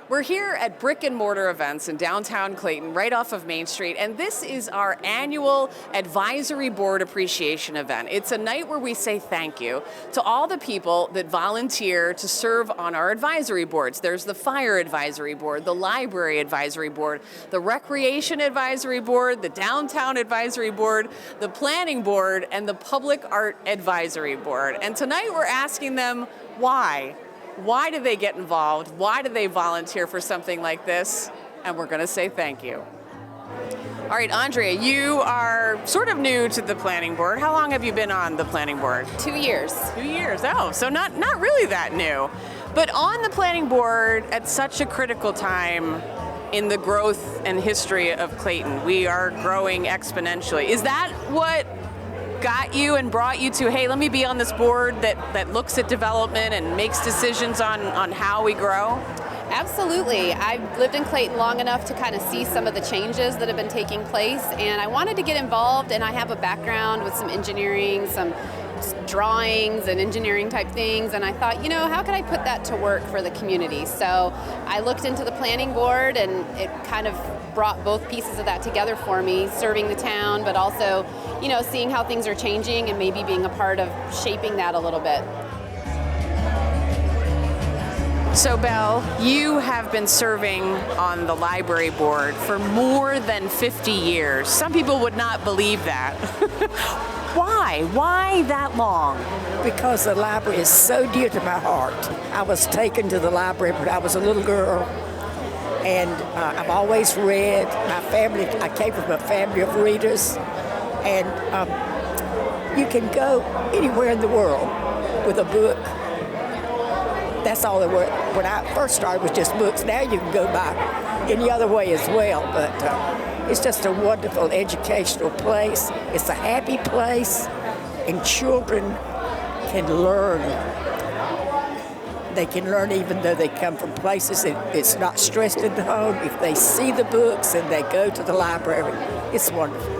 We're here at Brick and Mortar Events in downtown Clayton, right off of Main Street, and this is our annual Advisory Board Appreciation event. It's a night where we say thank you to all the people that volunteer to serve on our advisory boards. There's the Fire Advisory Board, the Library Advisory Board, the Recreation Advisory Board, the Downtown Advisory Board, the Planning Board, and the Public Art Advisory Board. And tonight we're asking them why. Why do they get involved? Why do they volunteer for something like this? And we're going to say thank you. All right, Andrea, you are sort of new to the planning board. How long have you been on the planning board? 2 years. 2 years. Oh, so not really that new. But on the planning board at such a critical time in the growth and history of Clayton, we are growing exponentially. Is that what got you and brought you to, hey, let me be on this board that looks at development and makes decisions on how we grow? Absolutely. I've lived in Clayton long enough to kind of see some of the changes that have been taking place, and I wanted to get involved, and I have a background with some engineering, some drawings and engineering type things, and I thought, how can I put that to work for the community? So I looked into the planning board, and it kind of brought both pieces of that together for me, serving the town, but also, seeing how things are changing and maybe being a part of shaping that a little bit. So Belle, you have been serving on the library board for more than 50 years. Some people would not believe that. Why? Why that long? Because the library is so dear to my heart. I was taken to the library when I was a little girl, and I've always read. I came from a family of readers, and you can go anywhere in the world with a book. That's all there were. When I first started was just books. Now you can go by any other way as well, but it's just a wonderful educational place. It's a happy place, and children can learn. They can learn even though they come from places it's not stressed in the home. If they see the books and they go to the library, it's wonderful.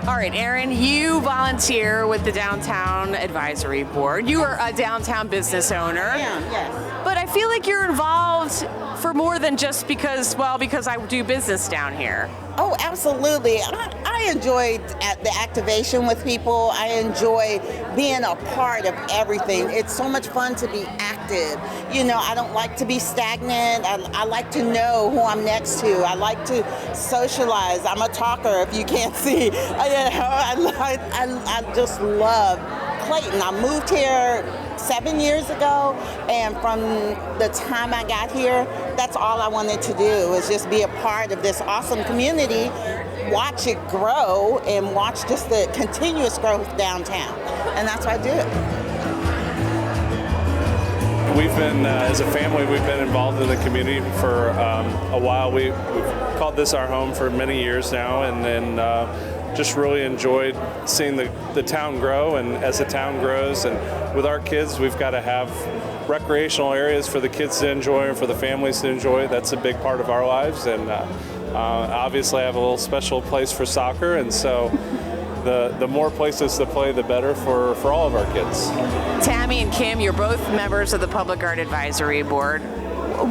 All right, Erin, you volunteer with the Downtown Advisory Board. You are a downtown business owner. I am, yes. But I feel like you're involved for more than just because I do business down here. Oh, absolutely. I enjoy the activation with people. I enjoy being a part of everything. It's so much fun to be active. I don't like to be stagnant. I like to know who I'm next to. I like to socialize. I'm a talker, if you can't see. I just love Clayton. I moved here 7 years ago, and from the time I got here, that's all I wanted to do, was just be a part of this awesome community, watch it grow, and watch just the continuous growth downtown. And that's why I do it. We've been, as a family, we've been involved in the community for a while. We've called this our home for many years now, and then just really enjoyed seeing the town grow. And as the town grows, and with our kids, we've got to have recreational areas for the kids to enjoy and for the families to enjoy. That's a big part of our lives, and obviously I have a little special place for soccer, and so the more places to play, the better for all of our kids. Tammy and Kim, you're both members of the Public Art Advisory Board.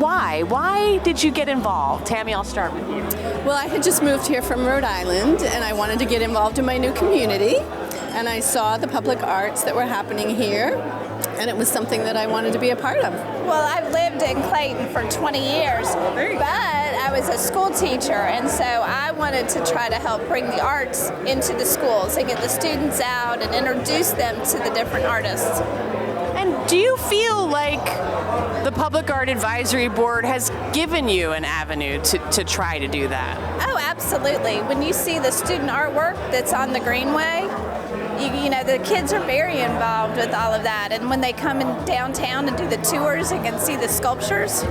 Why? Why did you get involved? Tammy, I'll start with you. Well, I had just moved here from Rhode Island, and I wanted to get involved in my new community. And I saw the public arts that were happening here, and it was something that I wanted to be a part of. Well, I've lived in Clayton for 20 years, but I was a school teacher, and so I wanted to try to help bring the arts into the schools and get the students out and introduce them to the different artists. And do you feel like the Public Art Advisory Board has given you an avenue to try to do that? Oh, absolutely. When you see the student artwork that's on the Greenway, the kids are very involved with all of that. And when they come in downtown and do the tours and can see the sculptures.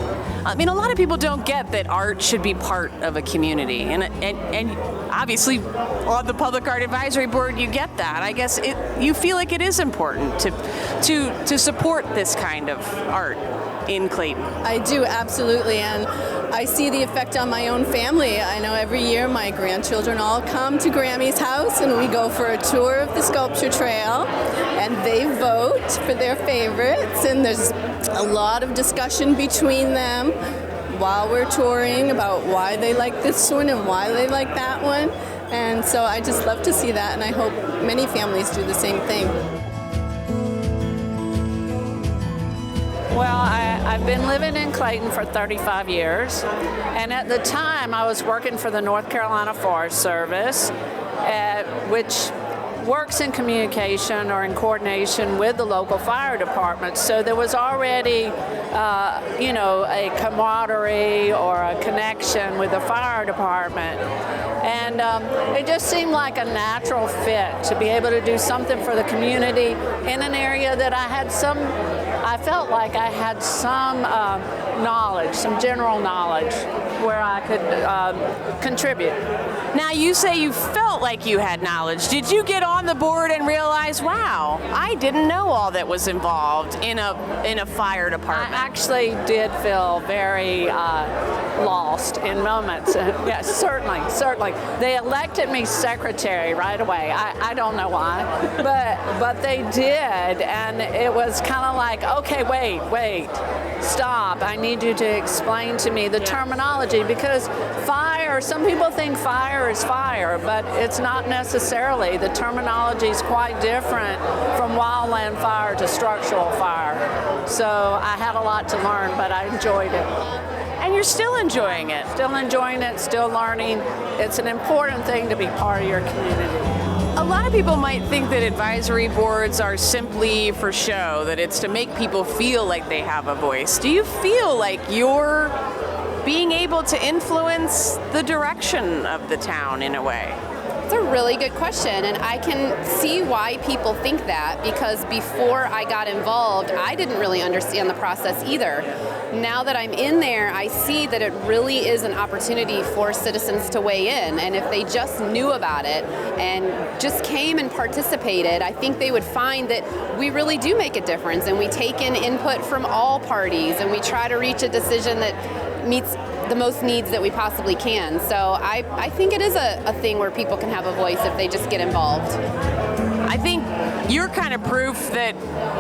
I mean, a lot of people don't get that art should be part of a community. And obviously, on the Public Art Advisory Board, you get that. I guess you feel like it is important to support this kind of art in Clayton. I do, absolutely, and I see the effect on my own family. I know every year my grandchildren all come to Grammy's house and we go for a tour of the sculpture trail, and they vote for their favorites, and there's a lot of discussion between them. while we're touring about why they like this one and why they like that one. And so I just love to see that, and I hope many families do the same thing. Well, I've been living in Clayton for 35 years, and at the time I was working for the North Carolina Forest Service, which works in communication or in coordination with the local fire department. So there was already, a camaraderie or a connection with the fire department. And it just seemed like a natural fit to be able to do something for the community in an area that I felt like I had some knowledge, some general knowledge where I could contribute. Now, you say you felt like you had knowledge. Did you get on the board and realize, wow, I didn't know all that was involved in a fire department? I actually did feel very lost in moments. Yes, certainly. They elected me secretary right away. I don't know why, but they did, and it was kind of like, okay, wait, stop. I need you to explain to me the terminology, because fire, some people think fire is fire, but it's not necessarily. The terminology is quite different from wildland fire to structural fire. So I had a lot to learn, but I enjoyed it. And you're still enjoying it. Still learning. It's an important thing to be part of your community. A lot of people might think that advisory boards are simply for show, that it's to make people feel like they have a voice. Do you feel like you're being able to influence the direction of the town in a way? It's a really good question, and I can see why people think that, because before I got involved, I didn't really understand the process either. Now that I'm in there, I see that it really is an opportunity for citizens to weigh in, and if they just knew about it and just came and participated, I think they would find that we really do make a difference, and we take in input from all parties, and we try to reach a decision that meets the most needs that we possibly can. So I think it is a thing where people can have a voice if they just get involved. I think you're kind of proof that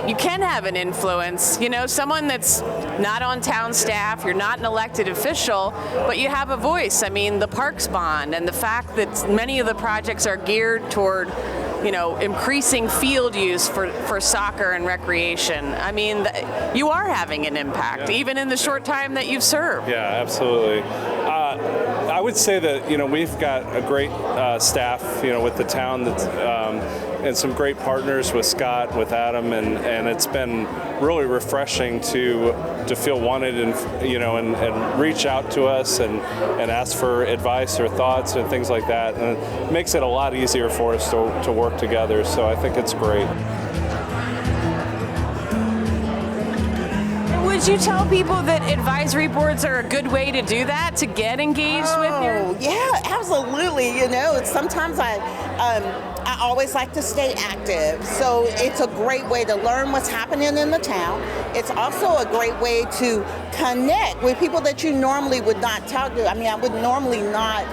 you can have an influence. You know, someone that's not on town staff, you're not an elected official, but you have a voice. I mean, the parks bond and the fact that many of the projects are geared toward, increasing field use for soccer and recreation. I mean, you are having an impact, even in the short time that you've served. Yeah, absolutely. I would say that, we've got a great staff, with the town that's, and some great partners with Scott, with Adam, and it's been really refreshing to feel wanted and reach out to us and ask for advice or thoughts and things like that. And it makes it a lot easier for us to work together. So I think it's great. Would you tell people that advisory boards are a good way to do that, to get engaged with you? Yeah, absolutely. Sometimes I always like to stay active. So it's a great way to learn what's happening in the town. It's also a great way to connect with people that you normally would not talk to. I mean, I would normally not.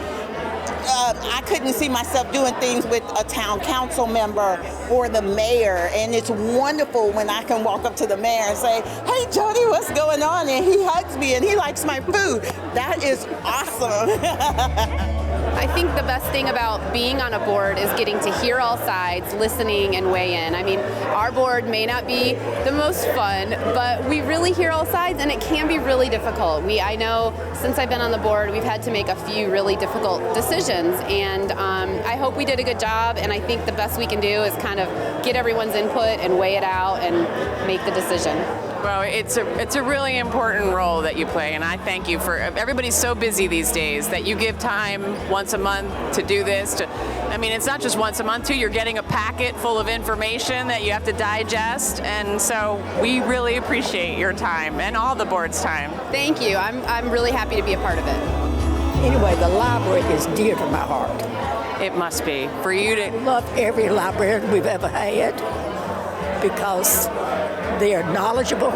I couldn't see myself doing things with a town council member or the mayor, and it's wonderful when I can walk up to the mayor and say, "Hey, Jody, what's going on?" And he hugs me and he likes my food. That is awesome. I think the best thing about being on a board is getting to hear all sides, listening and weigh in. I mean, our board may not be the most fun, but we really hear all sides, and it can be really difficult. I know since I've been on the board, we've had to make a few really difficult decisions, and I hope we did a good job, and I think the best we can do is kind of get everyone's input and weigh it out and make the decision. Well, it's a really important role that you play, and I thank you for. Everybody's so busy these days that you give time once a month to do this. I mean, it's not just once a month too. You're getting a packet full of information that you have to digest, and so we really appreciate your time and all the board's time. Thank you. I'm really happy to be a part of it. Anyway, the library is dear to my heart. It must be for you to Love every librarian we've ever had because they are knowledgeable,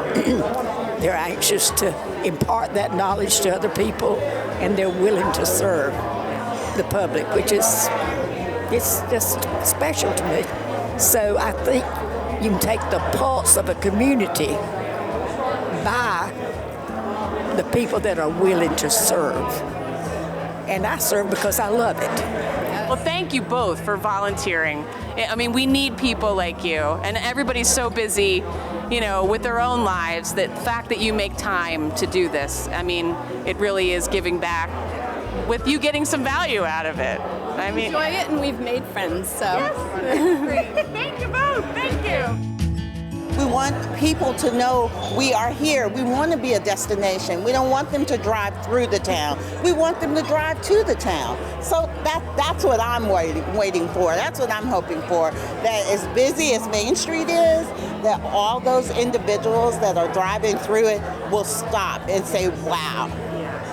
they're anxious to impart that knowledge to other people, and they're willing to serve the public, which is, it's just special to me. So I think you can take the pulse of a community by the people that are willing to serve. And I serve because I love it. Well, thank you both for volunteering. I mean, we need people like you, and everybody's so busy, you know, with their own lives, that the fact that you make time to do this, I mean, it really is giving back with you getting some value out of it. I mean, Enjoy it, and we've made friends, so. yes. Great. Thank you both. Thank you. We want people to know we are here. We want to be a destination. We don't want them to drive through the town. We want them to drive to the town. So that's what I'm waiting for. That's what I'm hoping for. That as busy as Main Street is, that all those individuals that are driving through it will stop and say, wow.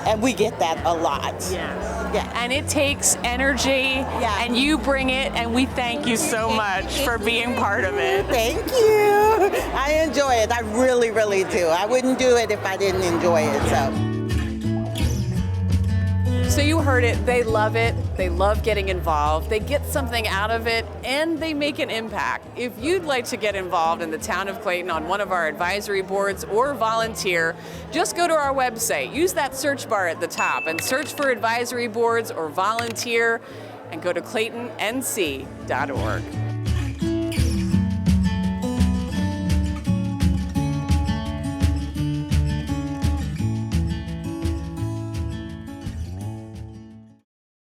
And we get that a lot. Yes. Yeah. And it takes energy, and you bring it, and we thank you so much for being part of it. Thank you. I enjoy it. I really, really do. I wouldn't do it if I didn't enjoy it. So you heard it. They love it. They love getting involved. They get something out of it, and they make an impact. If you'd like to get involved in the town of Clayton on one of our advisory boards or volunteer, just go to our website. Use that search bar at the top and search for advisory boards or volunteer, and go to claytonnc.org.